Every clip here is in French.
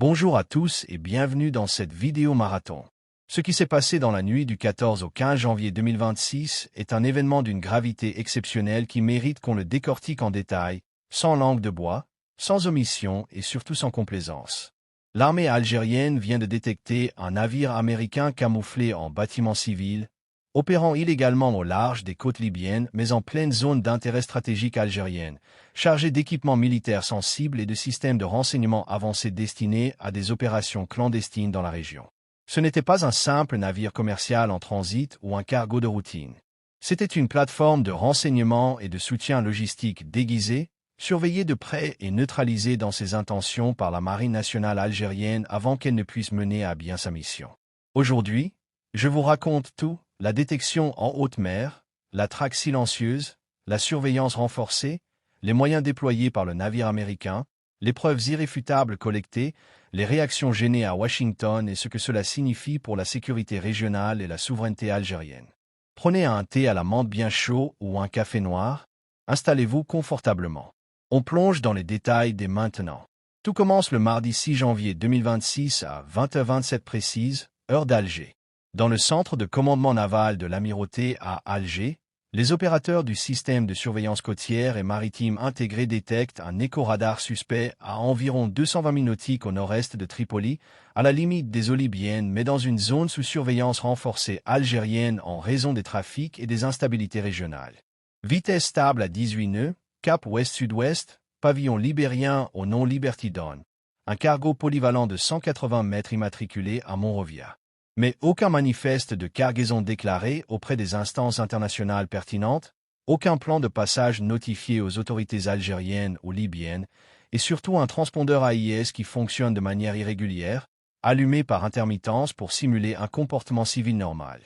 Bonjour à tous et bienvenue dans cette vidéo marathon. Ce qui s'est passé dans la nuit du 14 au 15 janvier 2026 est un événement d'une gravité exceptionnelle qui mérite qu'on le décortique en détail, sans langue de bois, sans omission et surtout sans complaisance. L'armée algérienne vient de détecter un navire américain camouflé en bâtiment civil, opérant illégalement au large des côtes libyennes mais en pleine zone d'intérêt stratégique algérienne, chargé d'équipements militaires sensibles et de systèmes de renseignement avancés destinés à des opérations clandestines dans la région. Ce n'était pas un simple navire commercial en transit ou un cargo de routine. C'était une plateforme de renseignement et de soutien logistique déguisée, surveillée de près et neutralisée dans ses intentions par la Marine nationale algérienne avant qu'elle ne puisse mener à bien sa mission. Aujourd'hui, je vous raconte tout, la détection en haute mer, la traque silencieuse, la surveillance renforcée, les moyens déployés par le navire américain, les preuves irréfutables collectées, les réactions gênées à Washington et ce que cela signifie pour la sécurité régionale et la souveraineté algérienne. Prenez un thé à la menthe bien chaud ou un café noir, installez-vous confortablement. On plonge dans les détails dès maintenant. Tout commence le mardi 6 janvier 2026 à 20h27 précise, heure d'Alger. Dans le centre de commandement naval de l'Amirauté à Alger, les opérateurs du système de surveillance côtière et maritime intégré détectent un éco-radar suspect à environ 220 000 nautiques au nord-est de Tripoli, à la limite des eaux libyennes mais dans une zone sous surveillance renforcée algérienne en raison des trafics et des instabilités régionales. Vitesse stable à 18 nœuds, cap ouest-sud-ouest, pavillon libérien au nom Liberty Dawn. Un cargo polyvalent de 180 mètres immatriculé à Monrovia. Mais aucun manifeste de cargaison déclaré auprès des instances internationales pertinentes, aucun plan de passage notifié aux autorités algériennes ou libyennes, et surtout un transpondeur AIS qui fonctionne de manière irrégulière, allumé par intermittence pour simuler un comportement civil normal.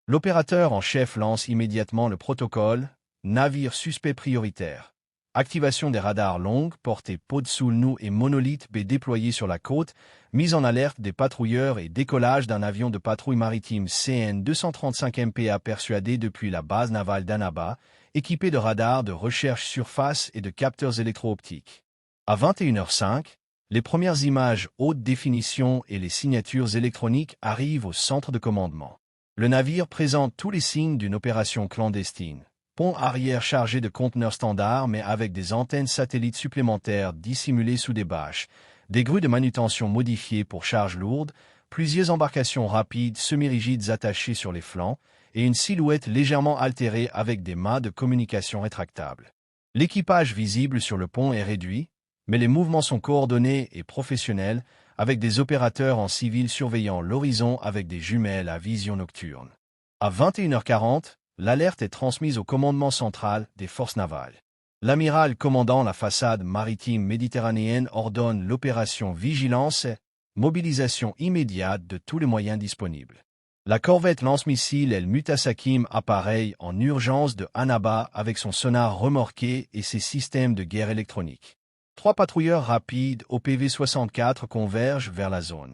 L'opérateur en chef lance immédiatement le protocole « Navire suspect prioritaire ». Activation des radars longues, portée pod sous nous et monolithe B déployés sur la côte, mise en alerte des patrouilleurs et décollage d'un avion de patrouille maritime CN-235 MPA persuadé depuis la base navale d'Annaba, équipé de radars de recherche surface et de capteurs électro-optiques. À 21h05, les premières images haute définition et les signatures électroniques arrivent au centre de commandement. Le navire présente tous les signes d'une opération clandestine. Pont arrière chargé de conteneurs standards mais avec des antennes satellites supplémentaires dissimulées sous des bâches, des grues de manutention modifiées pour charges lourdes, plusieurs embarcations rapides semi-rigides attachées sur les flancs et une silhouette légèrement altérée avec des mâts de communication rétractables. L'équipage visible sur le pont est réduit, mais les mouvements sont coordonnés et professionnels avec des opérateurs en civil surveillant l'horizon avec des jumelles à vision nocturne. À 21h40, l'alerte est transmise au commandement central des forces navales. L'amiral commandant la façade maritime méditerranéenne ordonne l'opération Vigilance et mobilisation immédiate de tous les moyens disponibles. La corvette lance-missile El Mutasakim appareille en urgence de Annaba avec son sonar remorqué et ses systèmes de guerre électronique. 3 patrouilleurs rapides au PV-64 convergent vers la zone.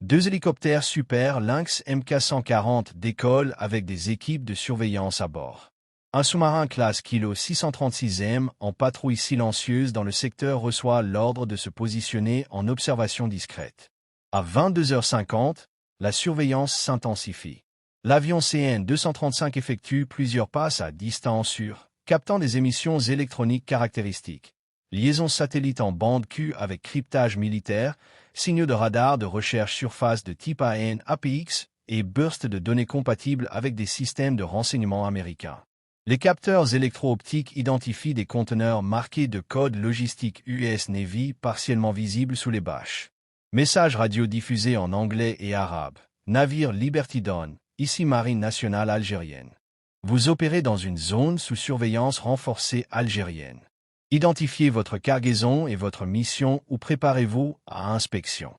2 hélicoptères Super Lynx Mk-140 décollent avec des équipes de surveillance à bord. Un sous-marin classe Kilo 636M en patrouille silencieuse dans le secteur reçoit l'ordre de se positionner en observation discrète. À 22h50, la surveillance s'intensifie. L'avion CN-235 effectue plusieurs passes à distance sur, captant des émissions électroniques caractéristiques. Liaison satellite en bande Q avec cryptage militaire, signaux de radar de recherche surface de type AN/APX et burst de données compatibles avec des systèmes de renseignement américains. Les capteurs électro-optiques identifient des conteneurs marqués de code logistique US Navy partiellement visibles sous les bâches. Messages radio diffusés en anglais et arabe. Navire Liberty Dawn, ici Marine nationale algérienne. Vous opérez dans une zone sous surveillance renforcée algérienne. Identifiez votre cargaison et votre mission ou préparez-vous à inspection.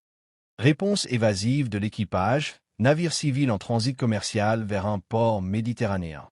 Réponse évasive de l'équipage, navire civil en transit commercial vers un port méditerranéen.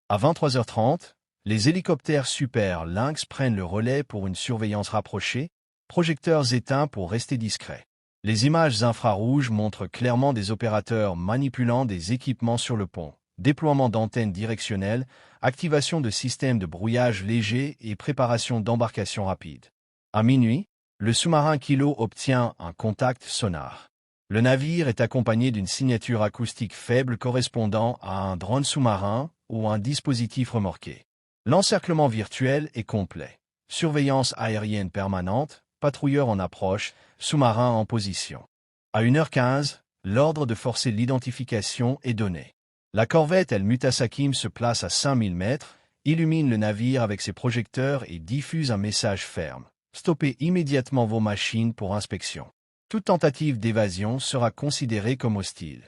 À 23h30, les hélicoptères Super Lynx prennent le relais pour une surveillance rapprochée, projecteurs éteints pour rester discrets. Les images infrarouges montrent clairement des opérateurs manipulant des équipements sur le pont. Déploiement d'antennes directionnelles, activation de systèmes de brouillage léger et préparation d'embarcations rapides. À minuit, le sous-marin Kilo obtient un contact sonar. Le navire est accompagné d'une signature acoustique faible correspondant à un drone sous-marin ou un dispositif remorqué. L'encerclement virtuel est complet. Surveillance aérienne permanente, patrouilleur en approche, sous-marin en position. À 1h15, l'ordre de forcer l'identification est donné. La corvette El Mutasakim se place à 5000 mètres, illumine le navire avec ses projecteurs et diffuse un message ferme. Stoppez immédiatement vos machines pour inspection. Toute tentative d'évasion sera considérée comme hostile.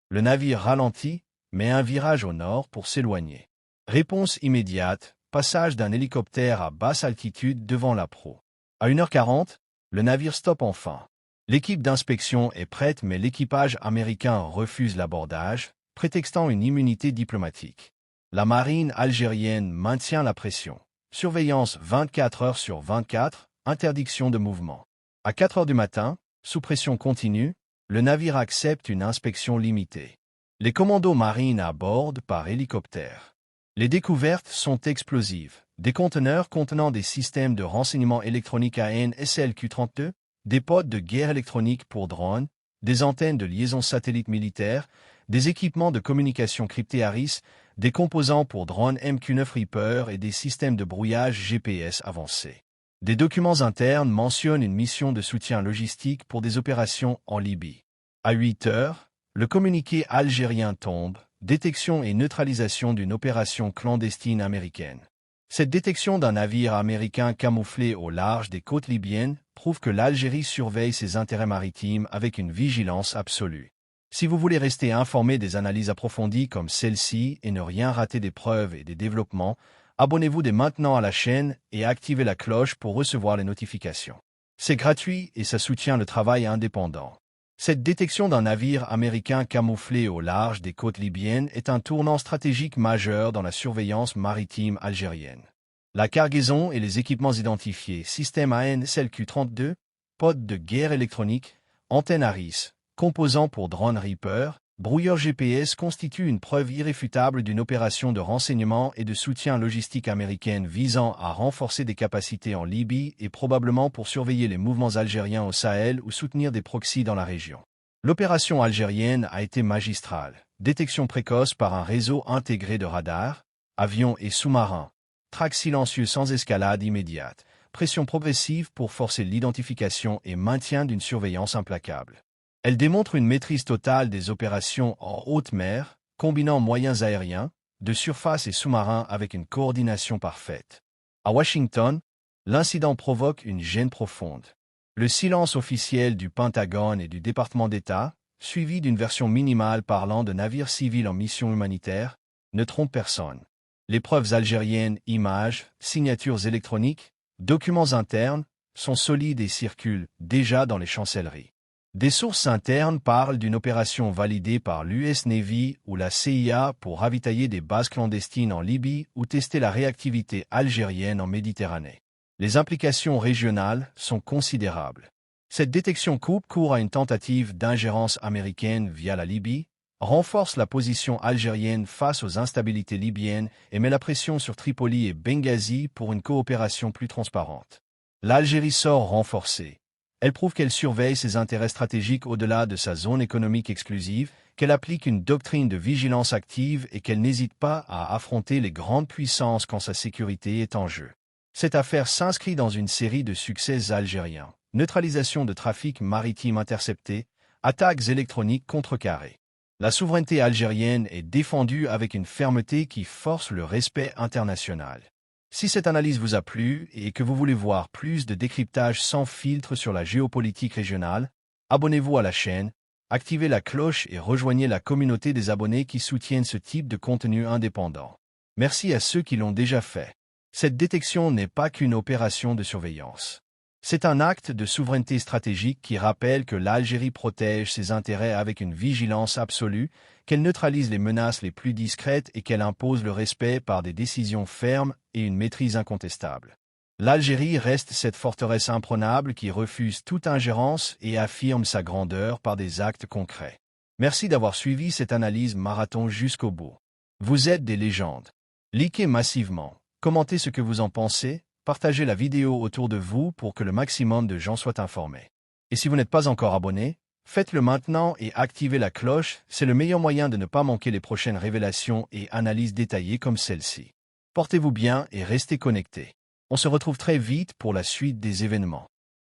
Le navire ralentit, met un virage au nord pour s'éloigner. Réponse immédiate, passage d'un hélicoptère à basse altitude devant la proue. À 1h40, le navire stoppe enfin. L'équipe d'inspection est prête mais l'équipage américain refuse l'abordage, prétextant une immunité diplomatique. La marine algérienne maintient la pression. Surveillance 24 heures sur 24, interdiction de mouvement. À 4 heures du matin, sous pression continue, le navire accepte une inspection limitée. Les commandos marines abordent par hélicoptère. Les découvertes sont explosives. Des conteneurs contenant des systèmes de renseignement électronique AN/SLQ-32, des pods de guerre électronique pour drones, des antennes de liaison satellite militaire, des équipements de communication cryptés ARIS, des composants pour drones MQ-9 Reaper et des systèmes de brouillage GPS avancés. Des documents internes mentionnent une mission de soutien logistique pour des opérations en Libye. À 8 heures, le communiqué algérien tombe, détection et neutralisation d'une opération clandestine américaine. Cette détection d'un navire américain camouflé au large des côtes libyennes prouve que l'Algérie surveille ses intérêts maritimes avec une vigilance absolue. Si vous voulez rester informé des analyses approfondies comme celle-ci et ne rien rater des preuves et des développements, abonnez-vous dès maintenant à la chaîne et activez la cloche pour recevoir les notifications. C'est gratuit et ça soutient le travail indépendant. Cette détection d'un navire américain camouflé au large des côtes libyennes est un tournant stratégique majeur dans la surveillance maritime algérienne. La cargaison et les équipements identifiés, système AN/SLQ-32, pods de guerre électronique, antennes ARIS, composants pour drone Reaper, brouilleur GPS constituent une preuve irréfutable d'une opération de renseignement et de soutien logistique américaine visant à renforcer des capacités en Libye et probablement pour surveiller les mouvements algériens au Sahel ou soutenir des proxys dans la région. L'opération algérienne a été magistrale. Détection précoce par un réseau intégré de radars, avions et sous-marins. Traque silencieux sans escalade immédiate. Pression progressive pour forcer l'identification et maintien d'une surveillance implacable. Elle démontre une maîtrise totale des opérations en haute mer, combinant moyens aériens, de surface et sous-marins avec une coordination parfaite. À Washington, l'incident provoque une gêne profonde. Le silence officiel du Pentagone et du département d'État, suivi d'une version minimale parlant de navires civils en mission humanitaire, ne trompe personne. Les preuves algériennes, images, signatures électroniques, documents internes, sont solides et circulent déjà dans les chancelleries. Des sources internes parlent d'une opération validée par l'US Navy ou la CIA pour ravitailler des bases clandestines en Libye ou tester la réactivité algérienne en Méditerranée. Les implications régionales sont considérables. Cette détection coupe court à une tentative d'ingérence américaine via la Libye, renforce la position algérienne face aux instabilités libyennes et met la pression sur Tripoli et Benghazi pour une coopération plus transparente. L'Algérie sort renforcée. Elle prouve qu'elle surveille ses intérêts stratégiques au-delà de sa zone économique exclusive, qu'elle applique une doctrine de vigilance active et qu'elle n'hésite pas à affronter les grandes puissances quand sa sécurité est en jeu. Cette affaire s'inscrit dans une série de succès algériens. Neutralisation de trafic maritime intercepté, attaques électroniques contrecarrées. La souveraineté algérienne est défendue avec une fermeté qui force le respect international. Si cette analyse vous a plu et que vous voulez voir plus de décryptage sans filtre sur la géopolitique régionale, abonnez-vous à la chaîne, activez la cloche et rejoignez la communauté des abonnés qui soutiennent ce type de contenu indépendant. Merci à ceux qui l'ont déjà fait. Cette détection n'est pas qu'une opération de surveillance. C'est un acte de souveraineté stratégique qui rappelle que l'Algérie protège ses intérêts avec une vigilance absolue, qu'elle neutralise les menaces les plus discrètes et qu'elle impose le respect par des décisions fermes et une maîtrise incontestable. L'Algérie reste cette forteresse imprenable qui refuse toute ingérence et affirme sa grandeur par des actes concrets. Merci d'avoir suivi cette analyse marathon jusqu'au bout. Vous êtes des légendes. Likez massivement, commentez ce que vous en pensez, partagez la vidéo autour de vous pour que le maximum de gens soient informés. Et si vous n'êtes pas encore abonné, faites-le maintenant et activez la cloche, c'est le meilleur moyen de ne pas manquer les prochaines révélations et analyses détaillées comme celle-ci. Portez-vous bien et restez connectés. On se retrouve très vite pour la suite des événements.